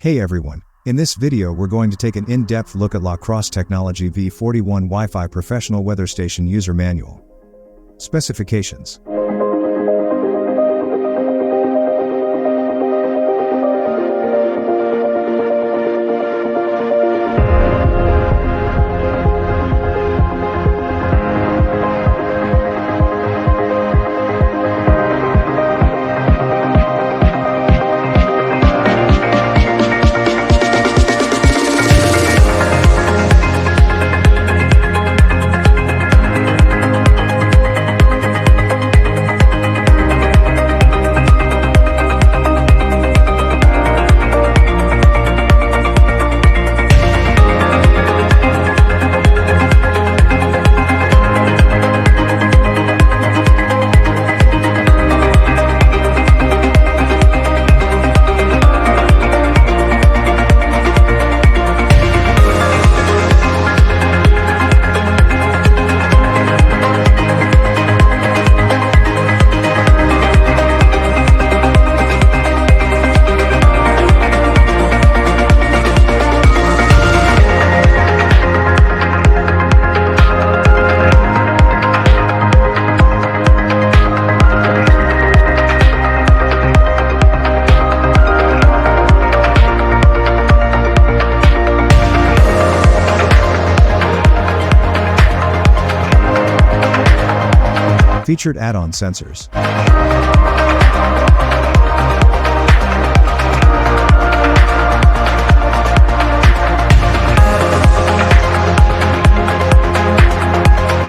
Hey everyone, in this video we're going to take an in-depth look at Crosse Technology V41 Wi-Fi Professional Weather Station User Manual. Specifications. Featured add-on sensors.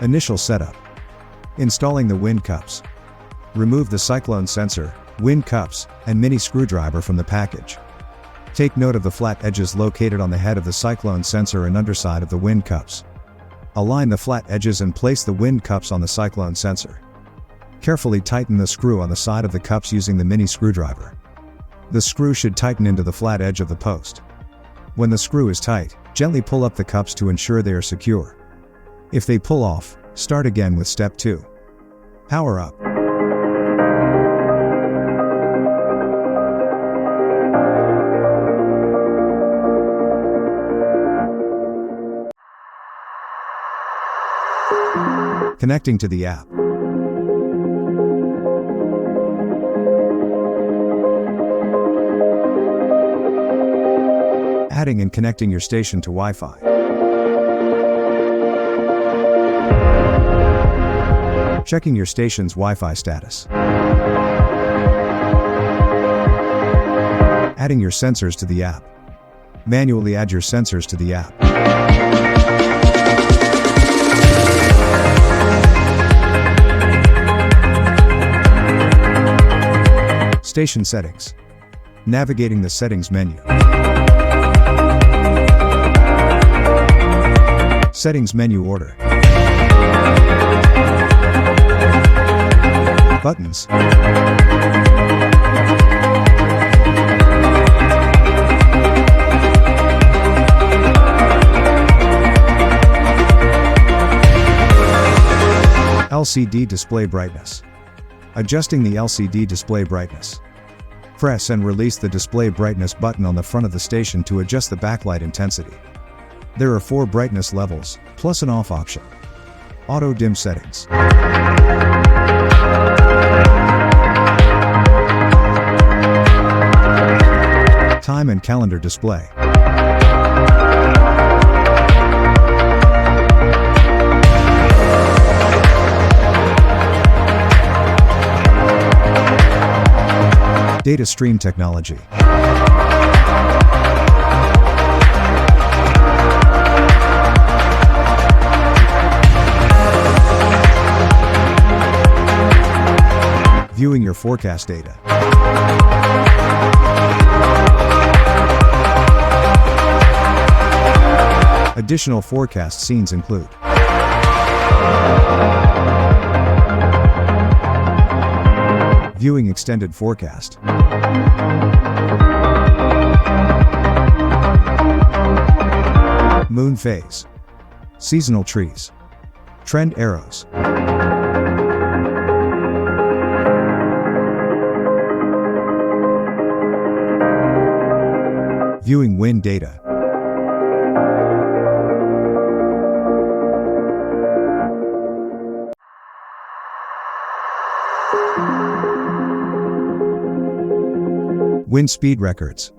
Initial setup. Installing the wind cups. Remove the Cyclone sensor, wind cups, and mini screwdriver from the package. Take note of the flat edges located on the head of the Cyclone sensor and underside of the wind cups. Align the flat edges and place the wind cups on the Cyclone sensor. Carefully tighten the screw on the side of the cups using the mini screwdriver. The screw should tighten into the flat edge of the post. When the screw is tight, gently pull up the cups to ensure they are secure. If they pull off, start again with step 2. Power up. Connecting to the app. Adding and connecting your station to Wi-Fi. Checking your station's Wi-Fi status. Adding your sensors to the app. Manually add your sensors to the app. Station settings. Navigating the settings menu. Settings menu order. Buttons. LCD display brightness. Adjusting the LCD display brightness. Press and release the display brightness button on the front of the station to adjust the backlight intensity. There are 4 brightness levels, plus an off option. Auto dim settings. Time and calendar display. Data stream technology. Viewing your forecast data. Additional forecast scenes include viewing extended forecast. Moon phase. Seasonal trees. Trend arrows. Viewing wind data. Wind speed records.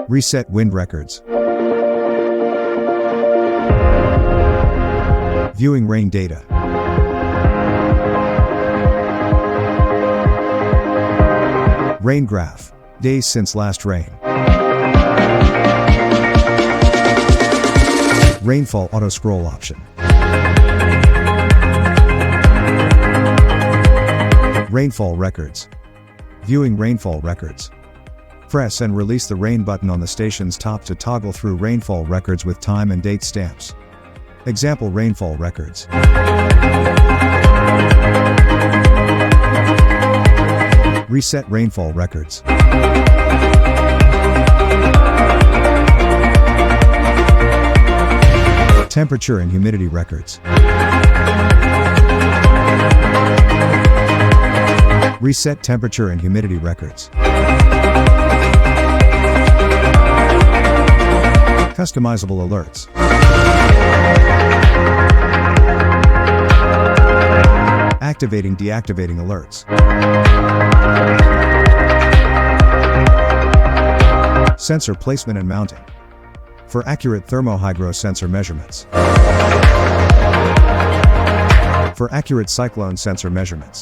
Reset wind records. Viewing rain data. Rain graph. Days since last rain. Rainfall auto scroll option. Rainfall records. Viewing rainfall records. Press and release the rain button on the station's top to toggle through rainfall records with time and date stamps. Example rainfall records. Reset rainfall records. Temperature and humidity records. Reset temperature and humidity records. Customizable alerts. Activating deactivating alerts. Sensor placement and mounting. For accurate Thermo-Hygro sensor measurements. For accurate Cyclone sensor measurements.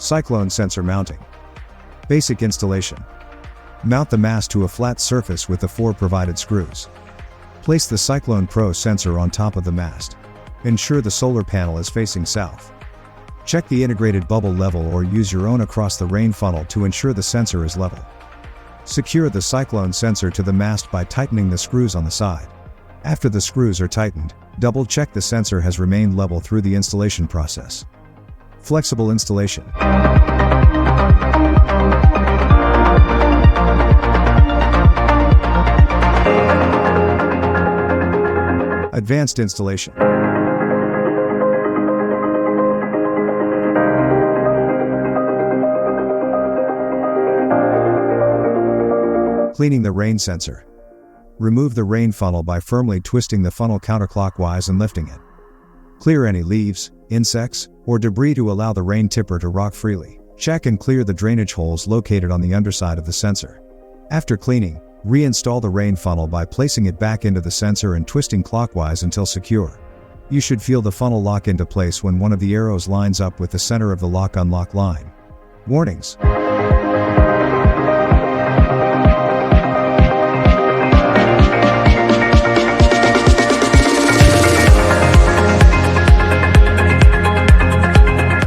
Cyclone sensor mounting. Basic installation. Mount the mast to a flat surface with the 4 provided screws. Place the Cyclone Pro sensor on top of the mast. Ensure the solar panel is facing south. Check the integrated bubble level or use your own across the rain funnel to ensure the sensor is level. Secure the Cyclone sensor to the mast by tightening the screws on the side. After the screws are tightened, double-check the sensor has remained level through the installation process. Flexible installation. Advanced installation. Cleaning the rain sensor. Remove the rain funnel by firmly twisting the funnel counterclockwise and lifting it. Clear any leaves, insects, or debris to allow the rain tipper to rock freely. Check and clear the drainage holes located on the underside of the sensor. After cleaning, reinstall the rain funnel by placing it back into the sensor and twisting clockwise until secure. You should feel the funnel lock into place when one of the arrows lines up with the center of the lock-unlock line. Warnings.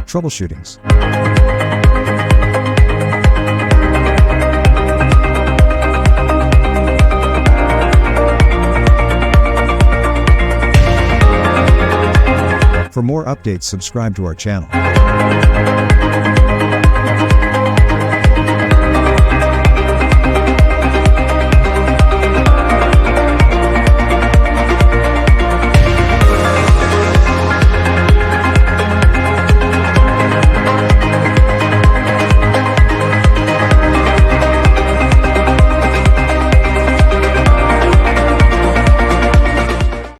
Troubleshootings. For more updates, subscribe to our channel.